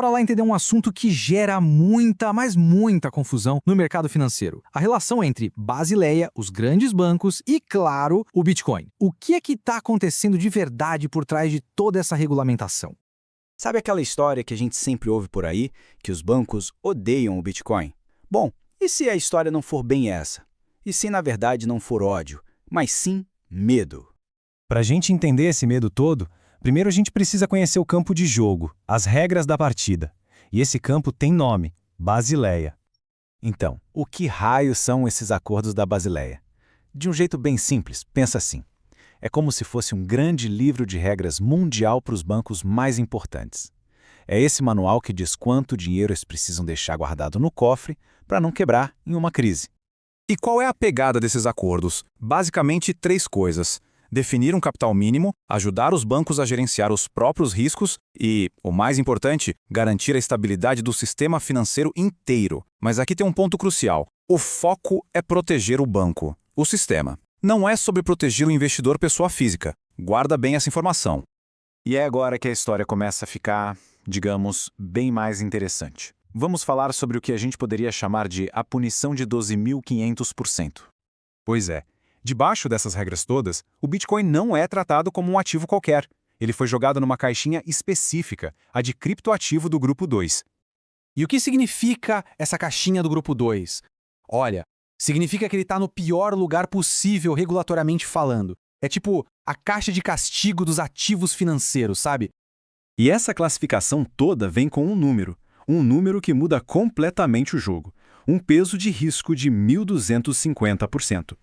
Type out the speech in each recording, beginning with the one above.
bora lá entender um assunto que gera muita, mas muita confusão no mercado financeiro. A relação entre Basileia, os grandes bancos e, claro, o Bitcoin. O que é que está acontecendo de verdade por trás de toda essa regulamentação? Sabe aquela história que a gente sempre ouve por aí, que os bancos odeiam o Bitcoin? Bom, e se a história não for bem essa? E se, na verdade, não for ódio, mas sim medo? Para a gente entender esse medo todo, primeiro a gente precisa conhecer o campo de jogo, as regras da partida. E esse campo tem nome: Basileia. Então, o que raios são esses acordos da Basileia? De um jeito bem simples, pensa assim. É como se fosse um grande livro de regras mundial para os bancos mais importantes. É esse manual que diz quanto dinheiro eles precisam deixar guardado no cofre para não quebrar em uma crise. E qual é a pegada desses acordos? Basicamente, 3 coisas: definir um capital mínimo, ajudar os bancos a gerenciar os próprios riscos e, o mais importante, garantir a estabilidade do sistema financeiro inteiro. Mas aqui tem um ponto crucial. O foco é proteger o banco, o sistema. Não é sobre proteger o investidor pessoa física. Guarda bem essa informação. E é agora que a história começa a ficar, digamos, bem mais interessante. Vamos falar sobre o que a gente poderia chamar de a punição de 12.500%. Pois é. Debaixo dessas regras todas, o Bitcoin não é tratado como um ativo qualquer. Ele foi jogado numa caixinha específica, a de criptoativo do Grupo 2. E o que significa essa caixinha do Grupo 2? Olha, significa que ele está no pior lugar possível regulatoriamente falando. É tipo a caixa de castigo dos ativos financeiros, sabe? E essa classificação toda vem com um número que muda completamente o jogo. Um peso de risco de 1.250%.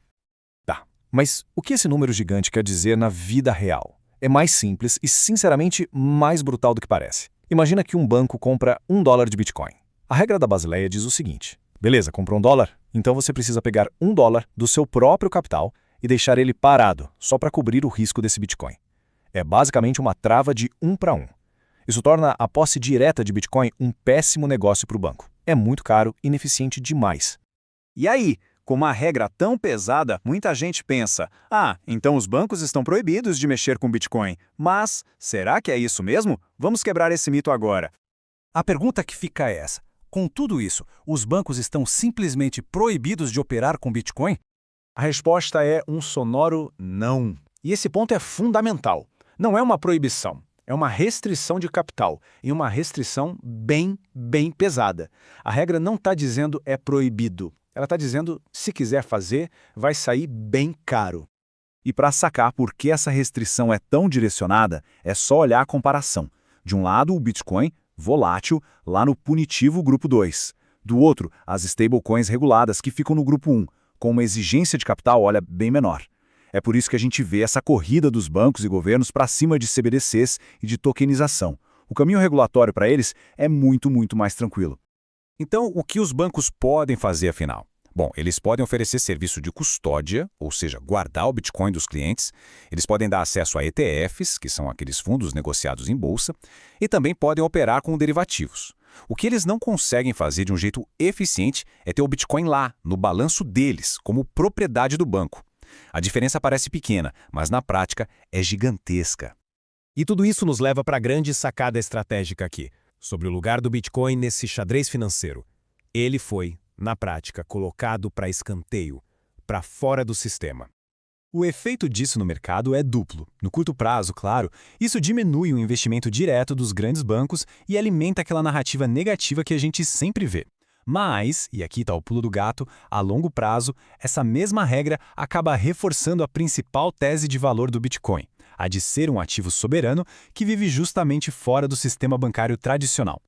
Mas o que esse número gigante quer dizer na vida real? É mais simples e, sinceramente, mais brutal do que parece. Imagina que um banco compra $1 de Bitcoin. A regra da Basileia diz o seguinte: beleza, comprou $1? Então você precisa pegar $1 do seu próprio capital e deixar ele parado, só para cobrir o risco desse Bitcoin. É basicamente uma trava de 1 para 1. Isso torna a posse direta de Bitcoin um péssimo negócio para o banco. É muito caro e ineficiente demais. E aí? Com uma regra tão pesada, muita gente pensa: então os bancos estão proibidos de mexer com Bitcoin. Mas, será que é isso mesmo? Vamos quebrar esse mito agora. A pergunta que fica é essa: com tudo isso, os bancos estão simplesmente proibidos de operar com Bitcoin? A resposta é um sonoro não. E esse ponto é fundamental. Não é uma proibição, é uma restrição de capital, e uma restrição bem pesada. A regra não está dizendo é proibido. Ela está dizendo, se quiser fazer, vai sair bem caro. E para sacar por que essa restrição é tão direcionada, é só olhar a comparação. De um lado, o Bitcoin, volátil, lá no punitivo Grupo 2. Do outro, as stablecoins reguladas que ficam no Grupo 1, com uma exigência de capital, olha, bem menor. É por isso que a gente vê essa corrida dos bancos e governos para cima de CBDCs e de tokenização. O caminho regulatório para eles é muito mais tranquilo. Então, o que os bancos podem fazer, afinal? Bom, eles podem oferecer serviço de custódia, ou seja, guardar o Bitcoin dos clientes. Eles podem dar acesso a ETFs, que são aqueles fundos negociados em bolsa, e também podem operar com derivativos. O que eles não conseguem fazer de um jeito eficiente é ter o Bitcoin lá, no balanço deles, como propriedade do banco. A diferença parece pequena, mas na prática é gigantesca. E tudo isso nos leva para a grande sacada estratégica aqui, sobre o lugar do Bitcoin nesse xadrez financeiro. Ele foi, na prática, colocado para escanteio, para fora do sistema. O efeito disso no mercado é duplo. No curto prazo, claro, isso diminui o investimento direto dos grandes bancos e alimenta aquela narrativa negativa que a gente sempre vê. Mas, e aqui está o pulo do gato, a longo prazo, essa mesma regra acaba reforçando a principal tese de valor do Bitcoin, a de ser um ativo soberano que vive justamente fora do sistema bancário tradicional.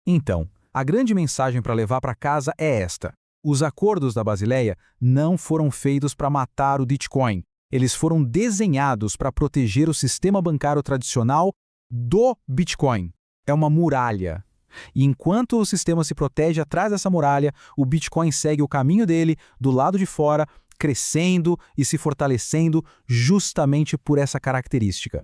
Então, a grande mensagem para levar para casa é esta: os acordos da Basileia não foram feitos para matar o Bitcoin. Eles foram desenhados para proteger o sistema bancário tradicional do Bitcoin. É uma muralha. E enquanto o sistema se protege atrás dessa muralha, o Bitcoin segue o caminho dele do lado de fora, crescendo e se fortalecendo justamente por essa característica.